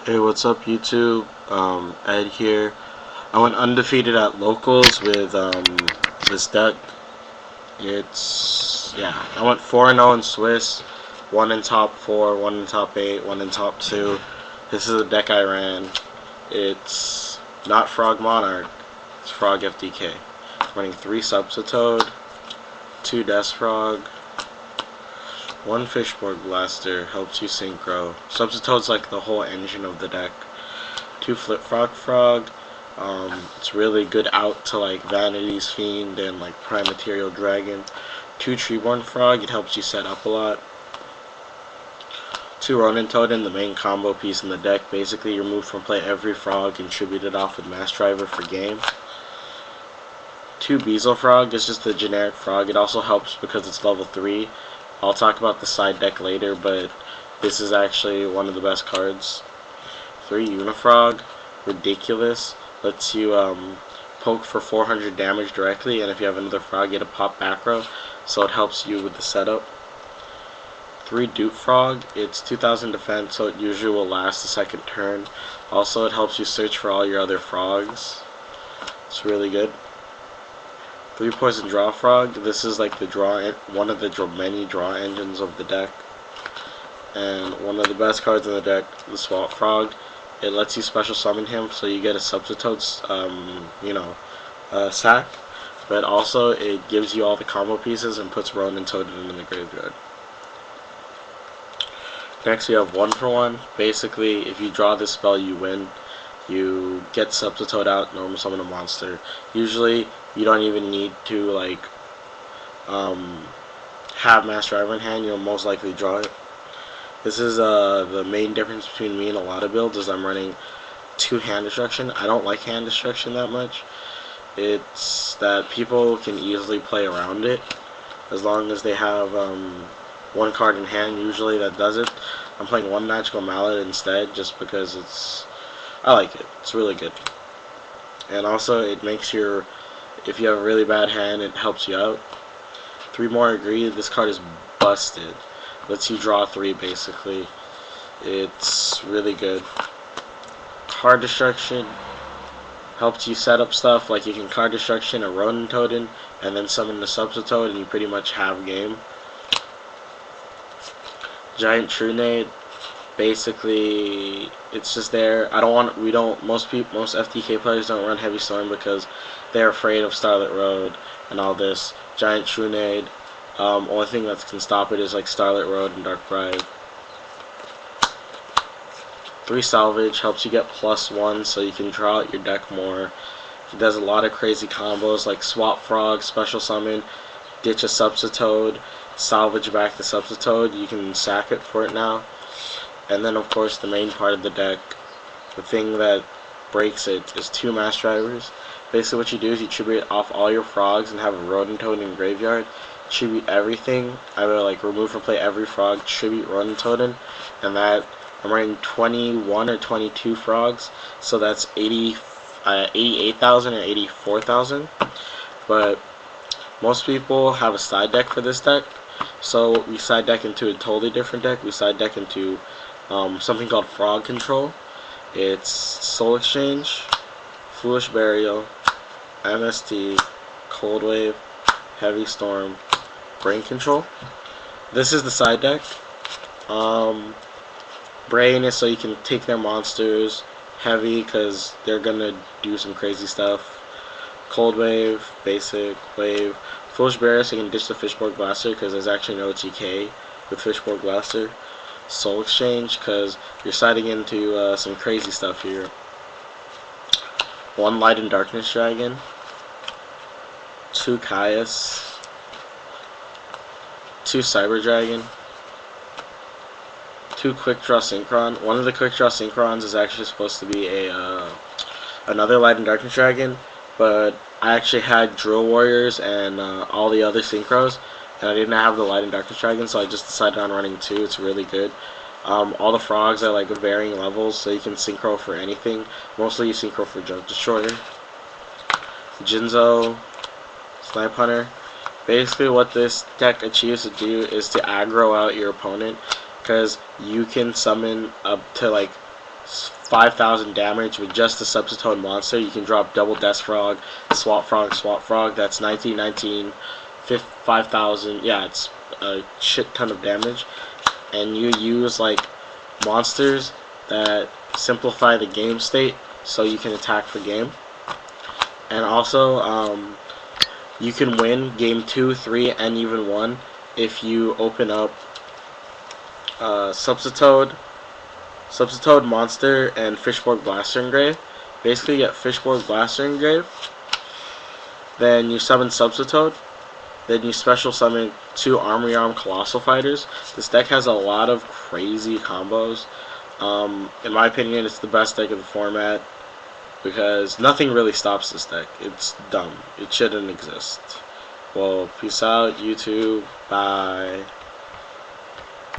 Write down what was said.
Hey, what's up, YouTube? Ed here. I went undefeated at locals with this deck. I went 4-0 in Swiss, 1 in top 4, 1 in top 8, 1 in top 2. This is the deck I ran. It's not Frog Monarch, it's Frog FTK. I'm running 3 Substitute, 2 Death Frog, 1 Fishborg Blaster, helps you synchro. Substitute's like the whole engine of the deck. 2 Flip Frog. It's really good out to like Vanity's Fiend and like Prime Material Dragon. 2 Treeborn Frog, it helps you set up a lot. 2 Ronin Totem, the main combo piece in the deck. Basically, you remove from play every frog and tribute it off with Mass Driver for game. 2 Beezle Frog, it's just the generic frog. It also helps because it's level 3. I'll talk about the side deck later, but this is actually one of the best cards. 3 Unifrog, ridiculous. Lets you poke for 400 damage directly, and if you have another frog, you get a pop back row, so it helps you with the setup. 3 Dupe Frog, it's 2000 defense, so it usually will last the second turn. Also, it helps you search for all your other frogs. It's really good. 3 Poison Draw Frog, this is like the one of the many draw engines of the deck. And one of the best cards in the deck, the Swamp Frog. It lets you special summon him, so you get a Substitute, sack. But also, it gives you all the combo pieces and puts Ronin Totem in the graveyard. Next, we have 1-for-1. Basically, if you draw this spell, you win. You get Substitute out, normal summon a monster. Usually, you don't even need to have Mass Driver in hand. You'll most likely draw it. This is the main difference between me and a lot of builds is I'm running 2 hand destruction. I don't like hand destruction that much. It's that people can easily play around it as long as they have 1 card in hand. Usually that does it. I'm playing 1 Magical Mallet instead just because I like it. It's really good. And also it makes if you have a really bad hand, it helps you out. 3 More Agree, this card is busted. Lets you draw 3 basically. It's really good. Card Destruction helps you set up stuff like you can Card Destruction a Ronin Totem and then summon the Substitute and you pretty much have game. Giant Trunade, basically it's just there. Most FTK players don't run Heavy Storm because they're afraid of Starlit Road and all this. Giant Trunade, only thing that can stop it is like Starlit Road and Dark Bribe. 3 Salvage helps you get +1 so you can draw out your deck more. He does a lot of crazy combos like Swap Frog, Special Summon, ditch a Substitute, salvage back the Substitute. You can sack it for it now. And then of course the main part of the deck, the thing that breaks it, is 2 Mass Drivers. Basically what you do is you tribute off all your frogs and have a Ronin Totem in graveyard. Tribute everything. I will like remove from play every frog, tribute Ronin Totem, and that I'm running 21 or 22 frogs, so that's 88,000 or 84,000. But most people have a side deck for this deck, so we side deck into a totally different deck. We side deck into something called Frog Control. It's Soul Exchange, Foolish Burial, MST, Cold Wave, Heavy Storm, Brain Control. This is the side deck. Brain is so you can take their monsters. Heavy because they're gonna do some crazy stuff. Cold Wave, Basic Wave. Foolish Burial so you can ditch the Fishborg Blaster because there's actually no TK with Fishborg Blaster. Soul Exchange because you're siding into some crazy stuff here. 1 Light and Darkness Dragon. 2 Caius. 2 Cyber Dragon. 2 Quick Draw Synchron. One of the Quick Draw Synchrons is actually supposed to be another Light and Darkness Dragon, but I actually had Drill Warriors and all the other Synchros, and I didn't have the Light and Darkness Dragon, so I just decided on running 2. It's really good. All the frogs are like varying levels, so you can synchro for anything. Mostly you synchro for Junk Destroyer. Jinzo, Snipe Hunter. Basically what this deck achieves to do is to aggro out your opponent, because you can summon up to like 5,000 damage with just the Substitute Monster. You can drop double Death Frog, Swap Frog. That's 19, 5,000. Yeah, it's a shit ton of damage. And you use like monsters that simplify the game state so you can attack for game. And also, you can win game 2, 3, and even 1 if you open up Substitute Monster and Fishborg Blaster Engrave. Basically, you get Fishborg Blaster Engrave, then you summon Substitute, then you special summon 2 Armory Arm Colossal Fighters. This deck has a lot of crazy combos. In my opinion, it's the best deck of the format because nothing really stops this deck. It's dumb. It shouldn't exist. Well, peace out, YouTube. Bye.